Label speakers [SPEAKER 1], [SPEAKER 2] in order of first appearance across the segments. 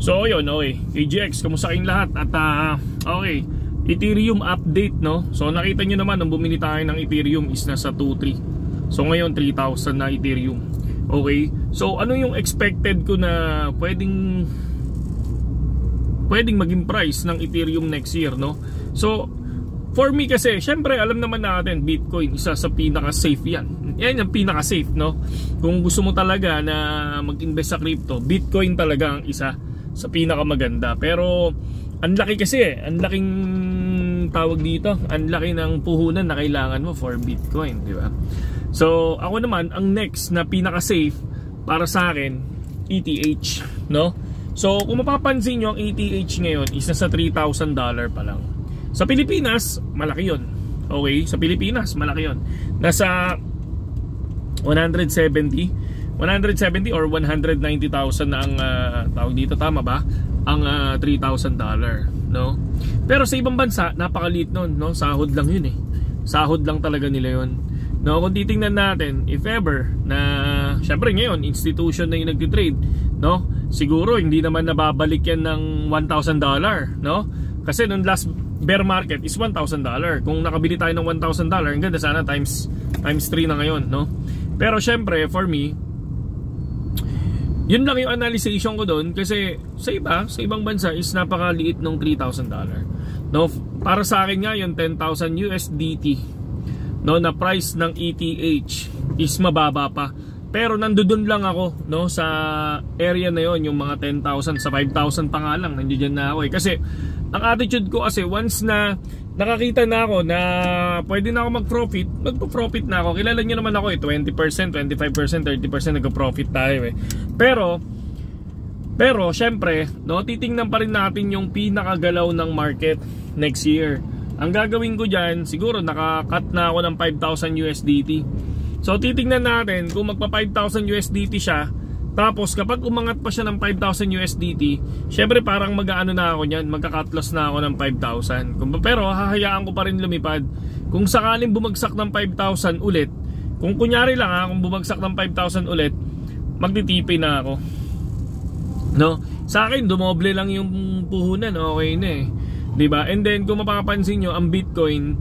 [SPEAKER 1] So yun, okay, AGX, kamusta kayong lahat? At okay, Ethereum update, no? So nakita nyo naman, nung bumili tayo ng Ethereum is nasa 2.3. So ngayon 3,000 na Ethereum. Okay, so ano yung expected ko na pwedeng maging price ng Ethereum next year, no? So for me kasi, syempre alam naman natin, Bitcoin isa sa pinaka-safe yan. Yan yung pinaka-safe, no? Kung gusto mo talaga na mag-invest sa crypto, Bitcoin talaga ang isa sa pinaka-maganda. Pero ang laki kasi ang laking tawag dito, ang laki ng puhunan na kailangan mo for Bitcoin, di ba? So ako naman, ang next na pinaka-safe para sa akin, ETH, no? So kung mapapansin nyo, ang ETH ngayon is nasa $3,000 pa lang. Sa Pilipinas, malaki yun. Okay, sa Pilipinas, malaki yun. Nasa 170 or 190,000 na ang tawag dito, tama ba? Ang $3,000, no? Pero sa ibang bansa, napakaliit nun, no? Sahod lang yun eh. Sahod lang talaga nila yun. No, kung titingnan natin, if ever na syempre ngayon institution na yung nagtitrade, no? Siguro hindi naman nababalik yan ng $1,000, no? Kasi nung last bear market is $1,000. Kung nakabili tayo ng $1,000, ang ganda sana times 3 na ngayon, no? Pero syempre for me, yun lang yung analyzation ko doon, kasi sa ibang bansa is napakaliit ng $3,000, no? Para sa akin nga yung 10,000 USDT, no, na price ng ETH is mababa pa. Pero nandoon lang ako, no, sa area na yon, yung mga 10,000 sa 5,000 pa nga lang, nandiyan na ako eh. Kasi ang attitude ko kasi, once na nakakita na ako na pwede na ako mag-profit, magpo-profit na ako. Kilala nyo naman ako eh, 20%, 25%, 30% nag-profit tayo eh. Pero syempre, no, titingnan pa rin natin yung pinakagalaw ng market next year. Ang gagawin ko dyan, siguro nakakat na ako ng 5,000 USDT. So titingnan natin kung magpa 5,000 USDT siya, tapos kapag umangat pa siya ng 5,000 USDT, syempre parang mag-aano na ako niyan, magka-cut loss na ako ng 5,000. Pero hahayaan ko pa rin lumipad. Kung sakaling bumagsak ng 5,000 ulit, kung kunyari lang kung bumagsak ng 5,000 ulit, magtitipi na ako, no? Sa akin dumoble lang yung puhunan, okay na eh, diba? And then kung mapapansin nyo, ang Bitcoin,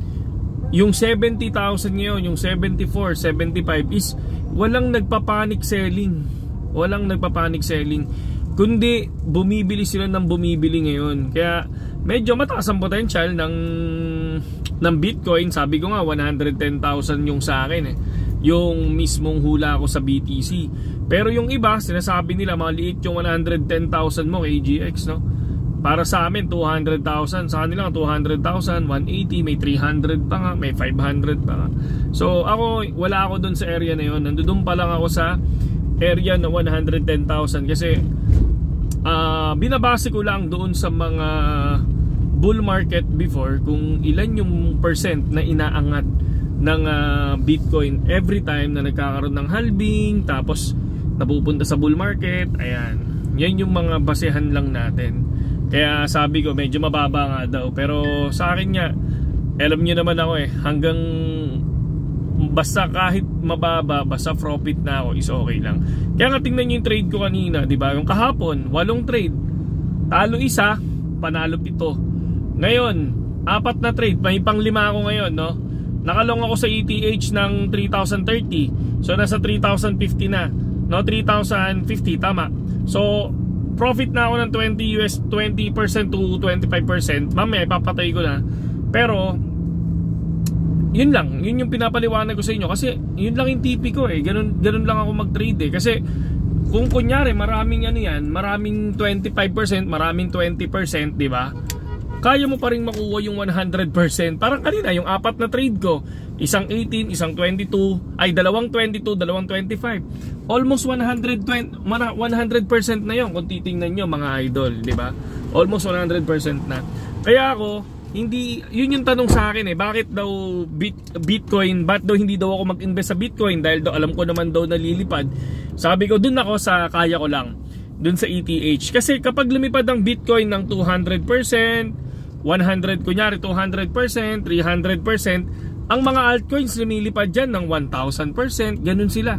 [SPEAKER 1] yung 70,000 ngayon, yung 74, 75 is walang nagpa-panic selling. Walang nagpa-panic selling, kundi bumibili sila ng bumibili ngayon. Kaya medyo mataas ang potential ng Bitcoin. Sabi ko nga 110,000 yung sa akin eh, yung mismong hula ko sa BTC. Pero yung iba, sinasabi nila maliit yung 110,000 mo AGX, no? Para sa amin 200,000, sa kanila 200,000, 180, may 300 pa nga, may 500 pa nga. So ako, wala ako dun sa area na yun. Nandun pa lang ako sa area na 110,000 kasi binabase ko lang doon sa mga bull market before kung ilan yung percent na inaangat ng Bitcoin every time na nagkakaroon ng halving, tapos napupunta sa bull market. Ayan, yan yung mga basehan lang natin. Kaya sabi ko medyo mababa nga daw, pero sa akin nga, alam nyo naman ako eh, hanggang basta kahit mababa, basta profit na ako is okay lang. Kaya nga tingnan nyo yung trade ko kanina, di ba? Yung kahapon, 8 trade, talo 1, panalo 7. Ngayon 4 na trade, may pang 5 ako ngayon, no? Nakalong ako sa ETH ng 3,030, so nasa 3,050 na, no? 3,050, tama. So profit na ako ng 20% to 25%. Mamaya ipapatay ko na. Pero yun lang, yun yung pinapaliwanag ko sa inyo, kasi yun lang yung tipi ko eh. Ganun lang ako mag-trade eh. Kasi kung kunyari maraming ano yan, maraming 25%, maraming 20%, di ba? Kaya mo pa rin makuha yung 100%. Parang kanina, yung 4 na trade ko, isang 18, isang 22, ay dalawang 22, dalawang 25. Almost 100% na yun kung titingnan nyo mga idol, di ba? Almost 100% na. Kaya ako, hindi, yun yung tanong sa akin eh, bakit daw Bitcoin, bakit daw hindi daw ako mag-invest sa Bitcoin, dahil daw alam ko naman daw nalilipad. Sabi ko, dun ako sa kaya ko lang, dun sa ETH. Kasi kapag lumipad ang Bitcoin ng 200%, 100, kunyari 200%, 300%, ang mga altcoins lumilipad dyan ng 1,000%, ganun sila,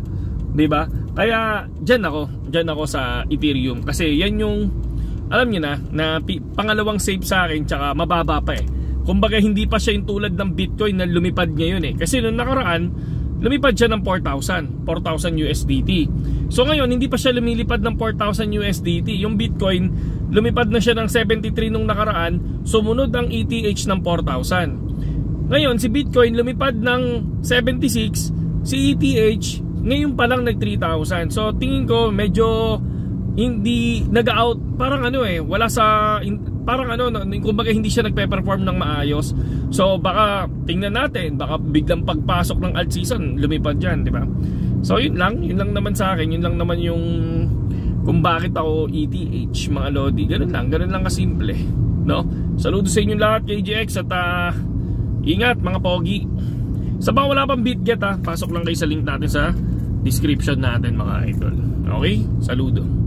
[SPEAKER 1] diba? Kaya dyan ako sa Ethereum, kasi yan yung alam niyo na pangalawang safe sa akin, tsaka mababa pa eh. Kumbaga hindi pa siya yung tulad ng Bitcoin na lumipad ngayon eh. Kasi nung nakaraan, lumipad siya ng 4,000 USDT. So ngayon, hindi pa siya lumilipad ng 4,000 USDT. Yung Bitcoin, lumipad na siya ng 73 nung nakaraan, sumunod ang ETH ng 4,000. Ngayon, si Bitcoin lumipad ng 76, si ETH, ngayon pa lang nag 3,000. So tingin ko, medyo hindi nag-out, parang ano eh, wala sa, parang ano, kumbaga hindi siya nagpe-perform ng maayos. So baka tingnan natin, baka biglang pagpasok ng alt season lumipad diyan, di ba? So yun lang naman sa akin, yun lang naman yung kung bakit ako ETH, mga lodi. Ganun lang kasimple, no? Saludo sa inyo lahat, KGX, at ingat mga pogi. Sa mga wala pang BitGet pasok lang kayo sa link natin sa description natin mga idol. Okay? Saludo.